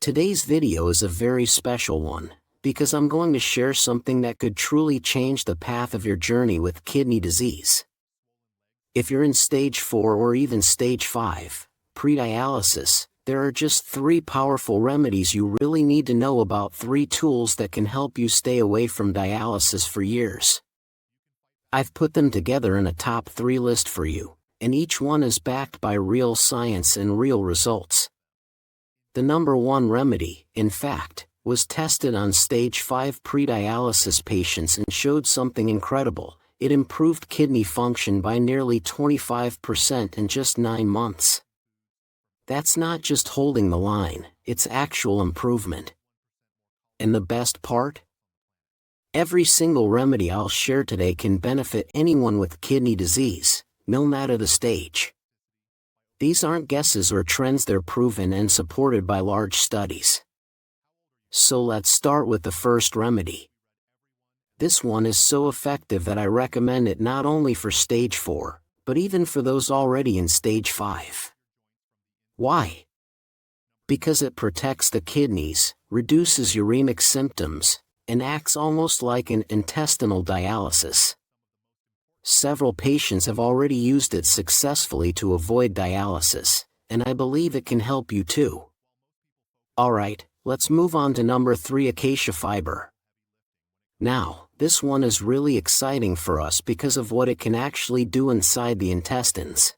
Today's video is a very special one, because I'm going to share something that could truly change the path of your journey with kidney disease. If you're in stage 4 or even stage 5, pre-dialysis, there are just 3 powerful remedies you really need to know about, 3 tools that can help you stay away from dialysis for years. I've put them together in a top 3 list for you, and each one is backed by real science and real results. The number 1 remedy, in fact, was tested on stage 5 pre-dialysis patients and showed something incredible. It improved kidney function by nearly 25% in just 9 months. That's not just holding the line, it's actual improvement. And the best part? Every single remedy I'll share today can benefit anyone with kidney disease, no matter the stage. These aren't guesses or trends, they're proven and supported by large studies. So let's start with the first remedy. This one is so effective that I recommend it not only for stage 4, but even for those already in stage 5. Why? Because it protects the kidneys, reduces uremic symptoms, and acts almost like an intestinal dialysis. Several patients have already used it successfully to avoid dialysis, and I believe it can help you too. Alright, let's move on to number 3, Acacia fiber. Now, this one is really exciting for us because of what it can actually do inside the intestines.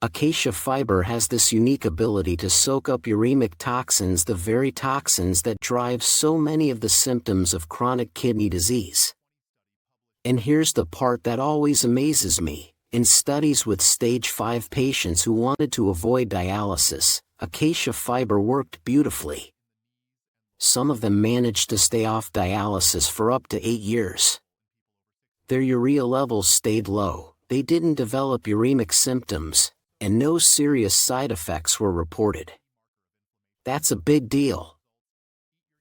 Acacia fiber has this unique ability to soak up uremic toxins, the very toxins that drive so many of the symptoms of chronic kidney disease. And here's the part that always amazes me. In studies with stage 5 patients who wanted to avoid dialysis, acacia fiber worked beautifully. Some of them managed to stay off dialysis for up to 8 years. Their urea levels stayed low, they didn't develop uremic symptoms, and no serious side effects were reported. That's a big deal.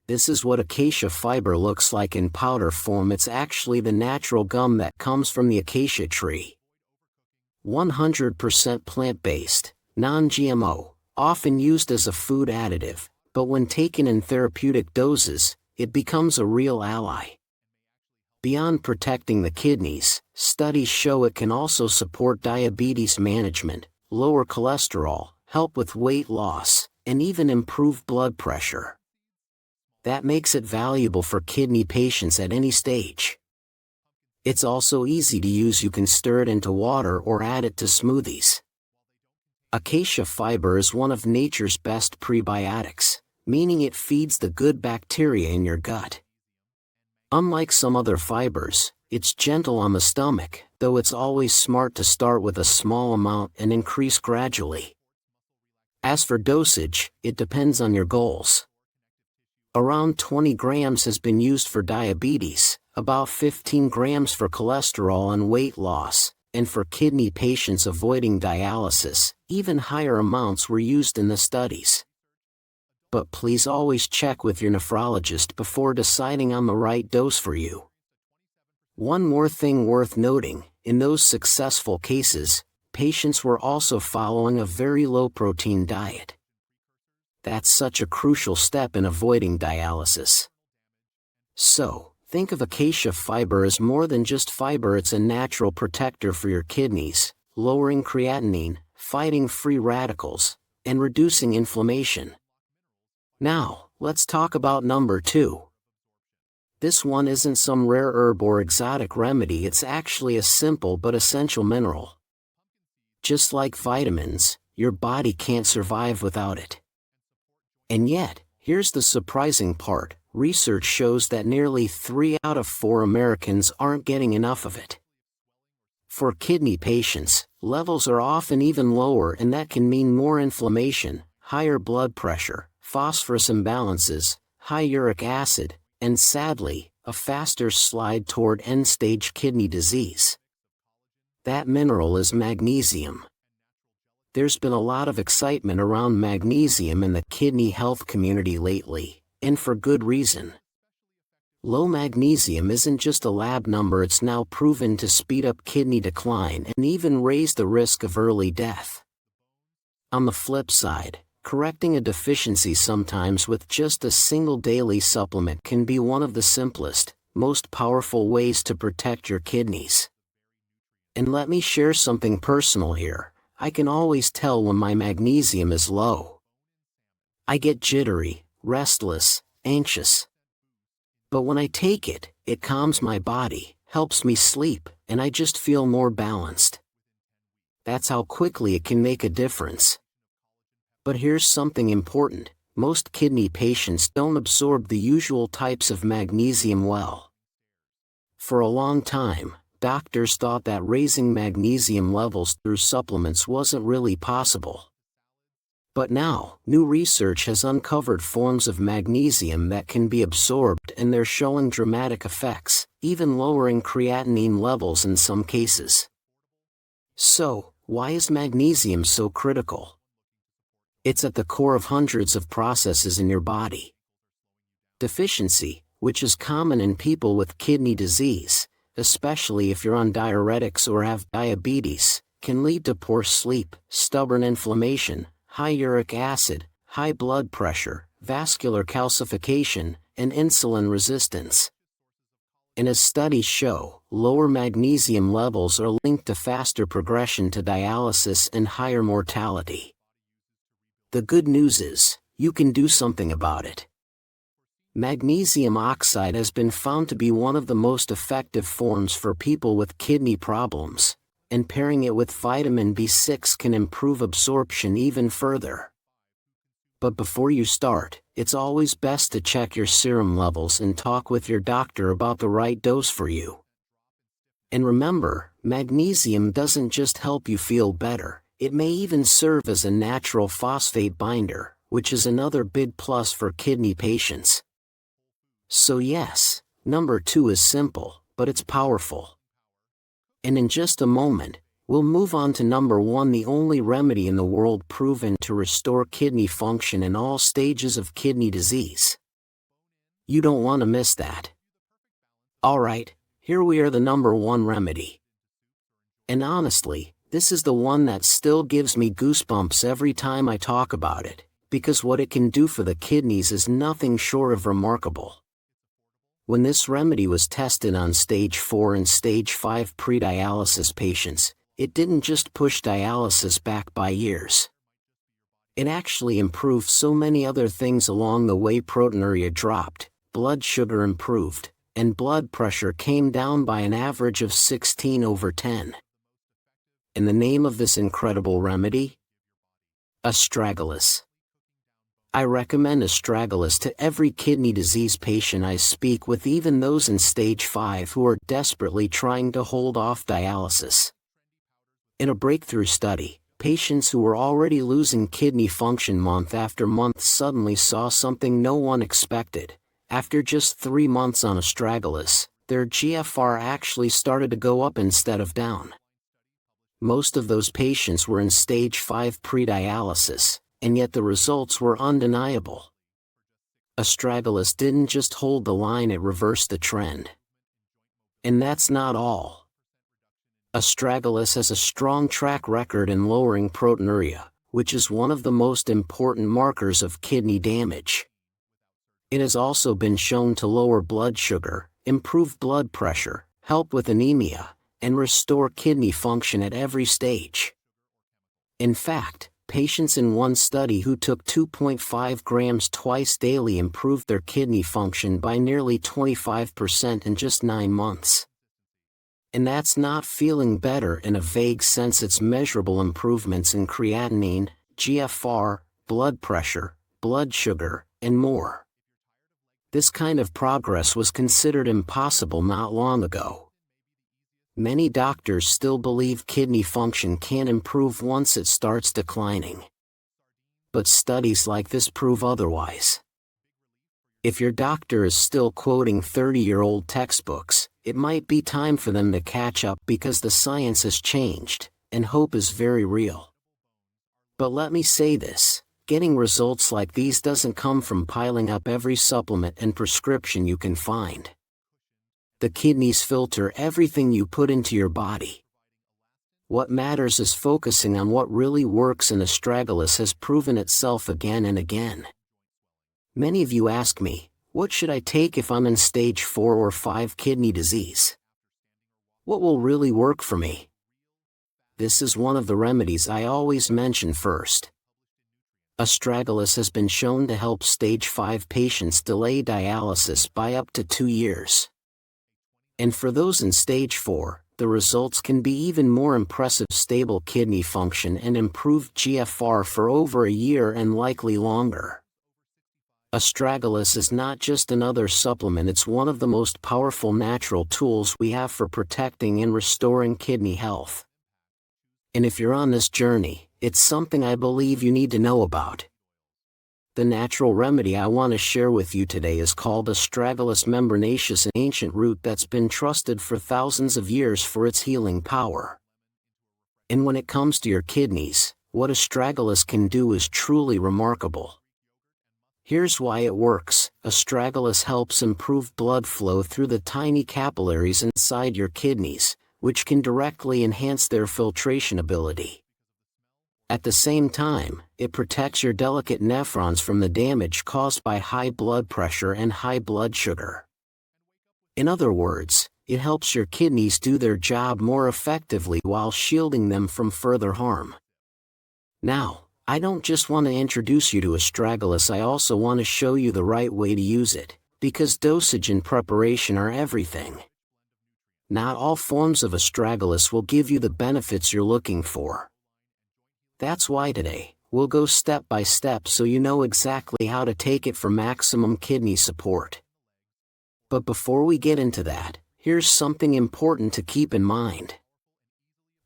This is what acacia fiber looks like in powder form. It's actually the natural gum that comes from the acacia tree. 100% plant-based, non-GMO, often used as a food additive, but when taken in therapeutic doses, it becomes a real ally. Beyond protecting the kidneys, studies show it can also support diabetes management, lower cholesterol, help with weight loss, and even improve blood pressure. That makes it valuable for kidney patients at any stage. It's also easy to use. You can stir it into water or add it to smoothies. Acacia fiber is one of nature's best prebiotics, meaning it feeds the good bacteria in your gut. Unlike some other fibers, it's gentle on the stomach, though it's always smart to start with a small amount and increase gradually. As for dosage, it depends on your goals. Around 20 grams has been used for diabetes, about 15 grams for cholesterol and weight loss, and for kidney patients avoiding dialysis, even higher amounts were used in the studies. But please always check with your nephrologist before deciding on the right dose for you. One more thing worth noting, in those successful cases, patients were also following a very low-protein diet. That's such a crucial step in avoiding dialysis. So, think of acacia fiber as more than just fiber. It's a natural protector for your kidneys, lowering creatinine, fighting free radicals, and reducing inflammation. Now, let's talk about number 2. This one isn't some rare herb or exotic remedy, it's actually a simple but essential mineral. Just like vitamins, your body can't survive without it. And yet, here's the surprising part, research shows that nearly 3 out of 4 Americans aren't getting enough of it. For kidney patients, levels are often even lower, and that can mean more inflammation, higher blood pressure, phosphorus imbalances, high uric acid, and sadly, a faster slide toward end-stage kidney disease. That mineral is magnesium. There's been a lot of excitement around magnesium in the kidney health community lately, and for good reason. Low magnesium isn't just a lab number, it's now proven to speed up kidney decline and even raise the risk of early death. On the flip side, correcting a deficiency sometimes with just a single daily supplement can be one of the simplest, most powerful ways to protect your kidneys. And let me share something personal here. I can always tell when my magnesium is low. I get jittery, restless, anxious. But when I take it, it calms my body, helps me sleep, and I just feel more balanced. That's how quickly it can make a difference. But here's something important: most kidney patients don't absorb the usual types of magnesium well. For a long time, doctors thought that raising magnesium levels through supplements wasn't really possible. But now, new research has uncovered forms of magnesium that can be absorbed, and they're showing dramatic effects, even lowering creatinine levels in some cases. So, why is magnesium so critical? It's at the core of hundreds of processes in your body. Deficiency, which is common in people with kidney disease, especially if you're on diuretics or have diabetes, can lead to poor sleep, stubborn inflammation, high uric acid, high blood pressure, vascular calcification, and insulin resistance. And as studies show, lower magnesium levels are linked to faster progression to dialysis and higher mortality. The good news is, you can do something about it. Magnesium oxide has been found to be one of the most effective forms for people with kidney problems, and pairing it with vitamin B6 can improve absorption even further. But before you start, it's always best to check your serum levels and talk with your doctor about the right dose for you. And remember, magnesium doesn't just help you feel better, it may even serve as a natural phosphate binder, which is another big plus for kidney patients. So yes, number 2 is simple, but it's powerful. And in just a moment, we'll move on to number 1, the only remedy in the world proven to restore kidney function in all stages of kidney disease. You don't want to miss that. Alright, here we are, the number 1 remedy. And honestly, this is the one that still gives me goosebumps every time I talk about it, because what it can do for the kidneys is nothing short of remarkable. When this remedy was tested on stage 4 and stage 5 pre-dialysis patients, it didn't just push dialysis back by years. It actually improved so many other things along the way. Proteinuria dropped, blood sugar improved, and blood pressure came down by an average of 16/10. And the name of this incredible remedy? Astragalus. I recommend Astragalus to every kidney disease patient I speak with, even those in stage 5 who are desperately trying to hold off dialysis. In a breakthrough study, patients who were already losing kidney function month after month suddenly saw something no one expected. After just 3 months on Astragalus, their GFR actually started to go up instead of down. Most of those patients were in stage 5 pre-dialysis, and yet the results were undeniable. Astragalus didn't just hold the line, it reversed the trend. And that's not all. Astragalus has a strong track record in lowering proteinuria, which is one of the most important markers of kidney damage. It has also been shown to lower blood sugar, improve blood pressure, help with anemia, and restore kidney function at every stage. In fact, patients in one study who took 2.5 grams twice daily improved their kidney function by nearly 25% in just 9 months. And that's not feeling better in a vague sense, it's measurable improvements in creatinine, GFR, blood pressure, blood sugar, and more. This kind of progress was considered impossible not long ago. Many doctors still believe kidney function can improve once it starts declining. But studies like this prove otherwise. If your doctor is still quoting 30-year-old textbooks, it might be time for them to catch up, because the science has changed, and hope is very real. But let me say this, getting results like these doesn't come from piling up every supplement and prescription you can find. The kidneys filter everything you put into your body. What matters is focusing on what really works, and Astragalus has proven itself again and again. Many of you ask me, what should I take if I'm in stage 4 or 5 kidney disease? What will really work for me? This is one of the remedies I always mention first. Astragalus has been shown to help stage 5 patients delay dialysis by up to 2 years. And for those in stage 4, the results can be even more impressive: stable kidney function and improved GFR for over a year and likely longer. Astragalus is not just another supplement, it's one of the most powerful natural tools we have for protecting and restoring kidney health. And if you're on this journey, it's something I believe you need to know about. The natural remedy I want to share with you today is called Astragalus membranaceus, an ancient root that's been trusted for thousands of years for its healing power. And when it comes to your kidneys, what Astragalus can do is truly remarkable. Here's why it works. Astragalus helps improve blood flow through the tiny capillaries inside your kidneys, which can directly enhance their filtration ability. At the same time, it protects your delicate nephrons from the damage caused by high blood pressure and high blood sugar. In other words, it helps your kidneys do their job more effectively while shielding them from further harm. Now, I don't just want to introduce you to Astragalus, I also want to show you the right way to use it, because dosage and preparation are everything. Not all forms of Astragalus will give you the benefits you're looking for. That's why today, we'll go step by step so you know exactly how to take it for maximum kidney support. But before we get into that, here's something important to keep in mind.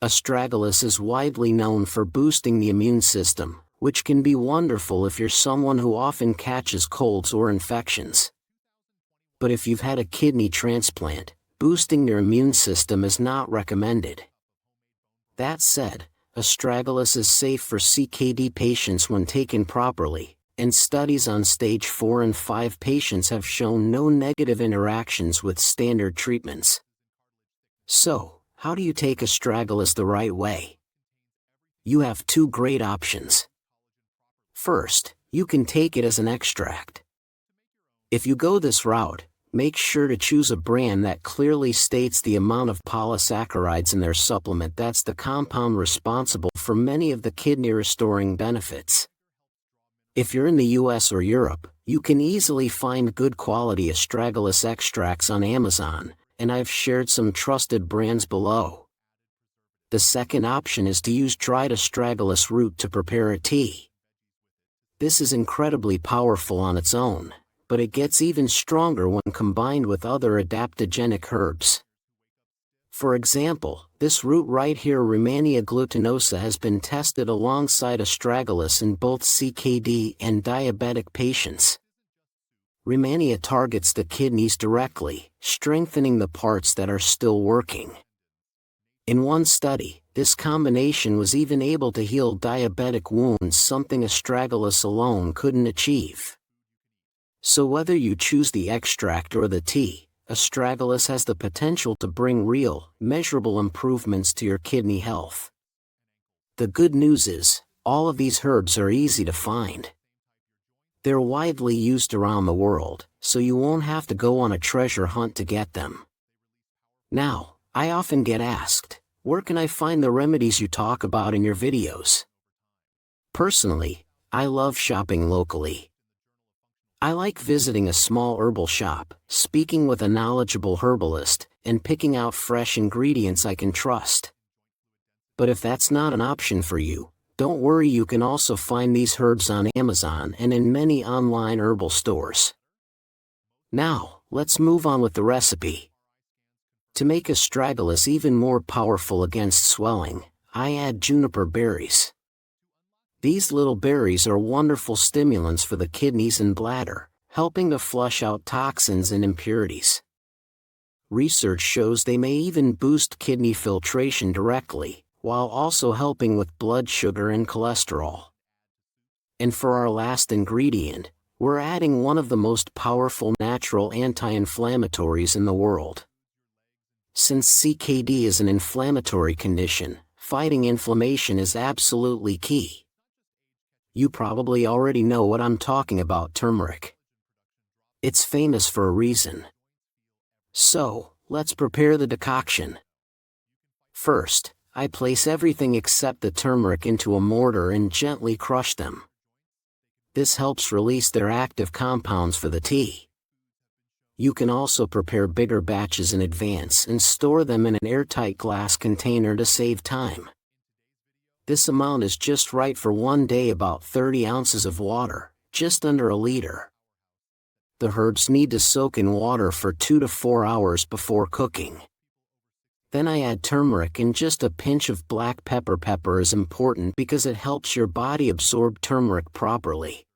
Astragalus is widely known for boosting the immune system, which can be wonderful if you're someone who often catches colds or infections. But if you've had a kidney transplant, boosting your immune system is not recommended. That said, Astragalus is safe for CKD patients when taken properly, and studies on stage 4 and 5 patients have shown no negative interactions with standard treatments. So, how do you take Astragalus the right way? You have 2 great options. First, you can take it as an extract. If you go this route, make sure to choose a brand that clearly states the amount of polysaccharides in their supplement. That's the compound responsible for many of the kidney restoring benefits. If you're in the US or Europe, you can easily find good quality Astragalus extracts on Amazon, and I've shared some trusted brands below. The second option is to use dried Astragalus root to prepare a tea. This is incredibly powerful on its own, but it gets even stronger when combined with other adaptogenic herbs. For example, this root right here, Rehmannia glutinosa, has been tested alongside Astragalus in both CKD and diabetic patients. Rehmannia targets the kidneys directly, strengthening the parts that are still working. In one study, this combination was even able to heal diabetic wounds, something Astragalus alone couldn't achieve. So whether you choose the extract or the tea, Astragalus has the potential to bring real, measurable improvements to your kidney health. The good news is, all of these herbs are easy to find. They're widely used around the world, so you won't have to go on a treasure hunt to get them. Now, I often get asked, where can I find the remedies you talk about in your videos? Personally, I love shopping locally. I like visiting a small herbal shop, speaking with a knowledgeable herbalist, and picking out fresh ingredients I can trust. But if that's not an option for you, don't worry, you can also find these herbs on Amazon and in many online herbal stores. Now, let's move on with the recipe. To make Astragalus even more powerful against swelling, I add juniper berries. These little berries are wonderful stimulants for the kidneys and bladder, helping to flush out toxins and impurities. Research shows they may even boost kidney filtration directly, while also helping with blood sugar and cholesterol. And for our last ingredient, we're adding one of the most powerful natural anti-inflammatories in the world. Since CKD is an inflammatory condition, fighting inflammation is absolutely key. You probably already know what I'm talking about: turmeric. It's famous for a reason. So, let's prepare the decoction. First, I place everything except the turmeric into a mortar and gently crush them. This helps release their active compounds for the tea. You can also prepare bigger batches in advance and store them in an airtight glass container to save time. This amount is just right for one day: about 30 ounces of water, just under a liter. The herbs need to soak in water for 2 to 4 hours before cooking. Then I add turmeric, and just a pinch of black pepper. Pepper is important because it helps your body absorb turmeric properly.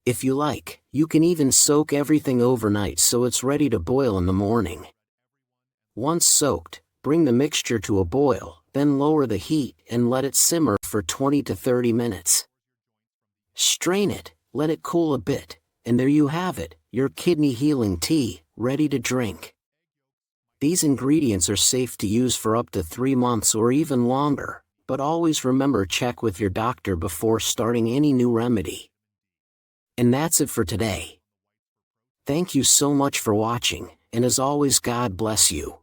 If you like, you can even soak everything overnight so it's ready to boil in the morning. Once soaked, bring the mixture to a boil, then lower the heat and let it simmer for 20 to 30 minutes. Strain it, let it cool a bit, and there you have it, your kidney healing tea, ready to drink. These ingredients are safe to use for up to 3 months or even longer, but always remember, check with your doctor before starting any new remedy. And that's it for today. Thank you so much for watching, and as always, God bless you.